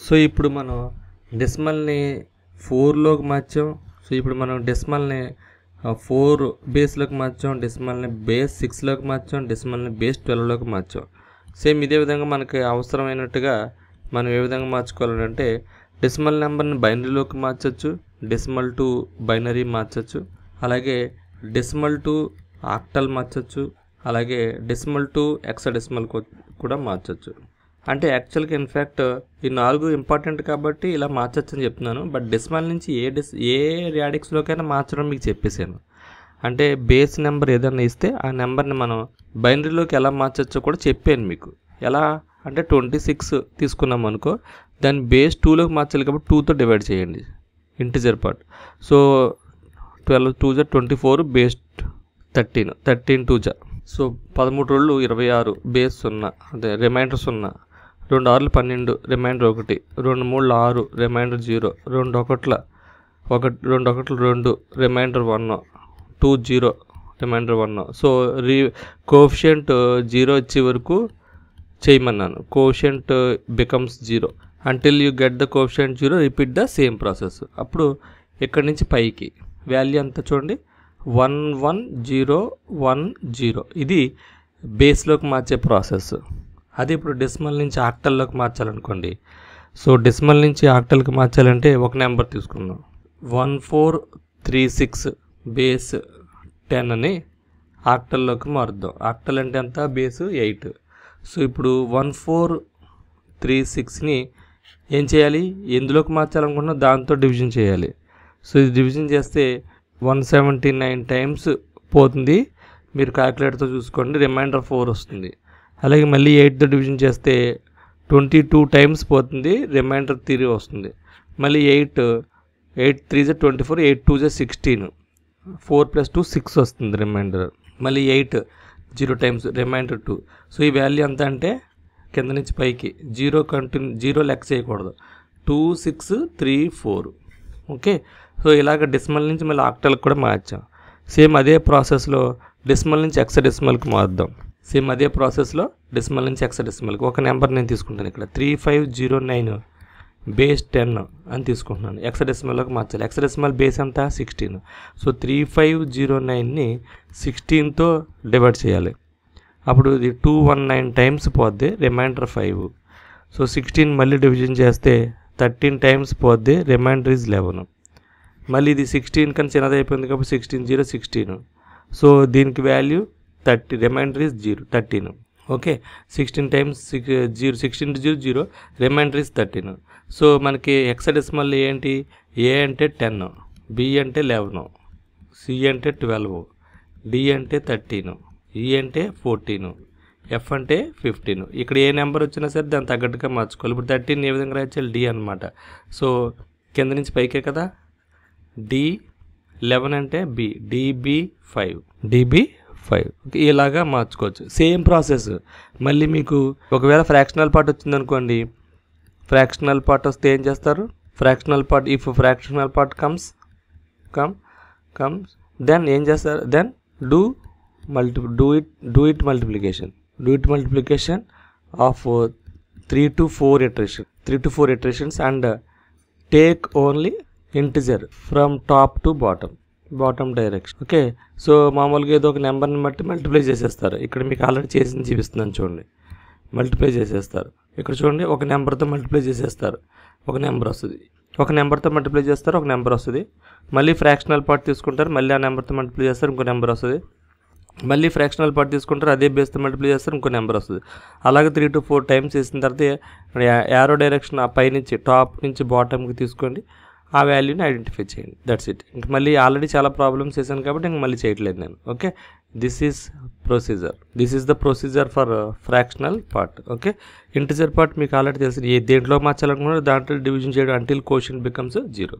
So ఇప్పుడు మనం డెసిమల్ని 4లోకి మార్చాం. So ఇప్పుడు మనం డెసిమల్ని 4 బేస్లోకి మార్చాం, డెసిమల్ని బేస్ 6లోకి మార్చాం, డెసిమల్ని బేస్ 12లోకి మార్చాం. సేమ్ ఇదే విధంగా మనకి అవసరమైనట్టుగా మనం ఏ విధంగా మార్చుకోవాలంటే డెసిమల్ నెంబర్ని బైనరీలోకి మార్చచ్చు, డెసిమల్ టు బైనరీ మార్చచ్చు, అలాగే డెసిమల్ టు ఆక్టల్ మార్చచ్చు, అలాగే డెసిమల్ టు హెక్సాడెసిమల్ కూడా మార్చచ్చు. అంటే యాక్చువల్గా ఇన్ఫ్యాక్ట్ ఈ 4 ఇంపార్టెంట్ కాబట్టి ఇలా మార్చచ్చు అని చెప్తున్నాను. బట్ డెసిమల్ నుంచి ఏ రాడిక్స్లోకైనా మార్చడం మీకు చెప్పేసాను. అంటే బేస్ నెంబర్ ఏదైనా ఇస్తే ఆ నెంబర్ని మనం బైనరీలోకి ఎలా మార్చచ్చో కూడా చెప్పాను మీకు. ఎలా అంటే 26 తీసుకున్నాం అనుకో, దాన్ని బేస్ 2లోకి మార్చాలి కాబట్టి 2తో డివైడ్ చేయండి ఇంటిజర్ పార్ట్. సో 12 2 జా 24, బేస్ 13, 13 2 జా. సో 13 రోళ్ళు 26, బేస్ 0, అదే రిమైండర్ 0, 2 6లు 12, రిమైండర్ 1, 2 3లు 6, రిమైండర్ 0, 2 1లు 2, రిమైండర్ 1, 2 0, రిమైండర్ 1. సో కోఎఫిషియంట్ 0 వచ్చే వరకు చేయమన్నాను. Coefficient becomes 0 until you get the coefficient 0, repeat the same process. అప్పుడు ఇక్కడి నుంచి పైకి వాల్యూ అంతా చూడండి 1 1 0 1 0. ఇది బేస్లోకి మార్చే ప్రాసెస్. అదే ఇప్పుడు డెసిమల్ నుంచి ఆక్టల్లోకి మార్చాలనుకోండి. సో డెసిమల్ నుంచి ఆక్టల్కి మార్చాలంటే ఒక నెంబర్ తీసుకుందాం, 1436 బేస్ 10 అని ఆక్టల్లోకి మారుద్దాం. ఆక్టల్ అంటే ఎంత, బేస్ 8. సో ఇప్పుడు 1436ని ఏం చేయాలి, ఎందులోకి మార్చాలనుకున్నా దాంతో డివిజన్ చేయాలి. సో ఇది డివిజన్ చేస్తే 179 టైమ్స్ పోతుంది. మీరు క్యాలిక్యులేటర్తో చూసుకోండి, రిమైండర్ 4 వస్తుంది. అలాగే మళ్ళీ 8తో డివిజన్ చేస్తే 22 టైమ్స్ పోతుంది, రిమైండర్ 3 వస్తుంది. మళ్ళీ 8 3 జా 24, 8 2 జా 16, 4 + 2 6 వస్తుంది రిమైండర్. మళ్ళీ 8 0 టైమ్స్, రిమైండర్ 2. సో ఈ వాల్యూ ఎంత అంటే కింద నుంచి పైకి 0 లెక్క చేయకూడదు, 2 6 3 4. ఓకే. సో ఇలాగ డెసిమల్ నుంచి మళ్ళీ ఆక్టల్కి కూడా మార్చాం. సేమ్ అదే ప్రాసెస్లో డెసిమల్ నుంచి హెక్సాడెసిమల్కి మారుద్దాం. సేమ్ అదే ప్రాసెస్లో డెసిమల్ నుంచి హెక్సాడెసిమల్కి ఒక నెంబర్ నేను తీసుకుంటాను. ఇక్కడ 3509 బేస్ 10 అని తీసుకుంటున్నాను. హెక్సాడెసిమల్లోకి మార్చాలి. హెక్సాడెసిమల్ బేస్ ఎంత, 16. సో 3509ని 16తో డివైడ్ చేయాలి. అప్పుడు ఇది 219 టైమ్స్ పోద్ది, రిమైండర్ 5. సో 16 మళ్ళీ డివిజన్ చేస్తే 13 టైమ్స్ పోద్ది, రిమైండర్ ఈజ్ 11. మళ్ళీ ఇది 16 కన్నా చిన్నది అయిపోయింది కాబట్టి 16 0 16. సో దీనికి value 30, reminder is 0 13. Okay. 16 times 0 16 0 0, reminder is 13. So మనకి హెక్సాడెసిమల్ ఏంటి, ఏ అంటే 10, బి అంటే 11, సి అంటే 12, డి అంటే 13, ఈ అంటే 14, ఎఫ్ అంటే 15. ఇక్కడ ఏ నెంబర్ వచ్చినా సరే దాన్ని తగ్గట్టుగా మార్చుకోవాలి. ఇప్పుడు 13 ఏ విధంగా రాయాలి, డి అనమాట. సో కింద నుంచి పైకే కదా, డి 11 అంటే బి, DB5, DB5. ఇలాగా మార్చుకోవచ్చు. Same process. మళ్ళీ మీకు ఒకవేళ ఫ్రాక్షనల్ పార్ట్ వచ్చిందనుకోండి, ఫ్రాక్షనల్ పార్ట్ వస్తే ఏం చేస్తారు, fractional part if fractional part comes then ఏం చేస్తారు, then do it multiplication of 3 to 4 iterations and take only integer from top to bottom direction. Okay. So మామూలుగా ఏదో ఒక నెంబర్ని బట్టి మల్టిప్లై చేసేస్తారు. ఇక్కడ మీకు ఆల్రెడీ చేసి చూపిస్తున్నాను చూడండి. మల్టిప్లై చేసేస్తారు. ఇక్కడ చూడండి, ఒక నెంబర్తో మల్టిప్లై చేసేస్తారు, ఒక నెంబర్ వస్తుంది. ఒక నెంబర్తో మల్టిప్లై చేస్తారు, ఒక నెంబర్ వస్తుంది. మళ్ళీ ఫ్రాక్షనల్ పార్ట్ తీసుకుంటారు, మళ్ళీ ఆ నెంబర్తో మల్టిప్లై చేస్తారు, ఇంకో నెంబర్ వస్తుంది. మళ్ళీ ఫ్రాక్షనల్ పార్ట్ తీసుకుంటారు, అదే బేస్తో మల్టిప్లై చేస్తారు, ఇంకో నెంబర్ వస్తుంది. అలాగే 3 to 4 టైమ్స్ చేసిన తర్వాత యారో డైరెక్షన్ ఆ పైనుంచి టాప్ నుంచి బాటమ్కి తీసుకోండి, ఆ వాల్యూని ఐడెంటిఫై చేయండి. That's it. ఇంక మళ్ళీ ఆల్రెడీ చాలా ప్రాబ్లమ్స్ చేశాను కాబట్టి ఇంక మళ్ళీ చేయట్లేదు నేను. Okay. This is the procedure for fractional part. Okay. Integer part మీకు ఆల్రెడీ తెలుసు, దేంట్లో మార్చాలనుకున్నారో దాంట్లో డివిజన్ చేయడం అంటిల్ కోషియంట్ బికమ్స్ 0.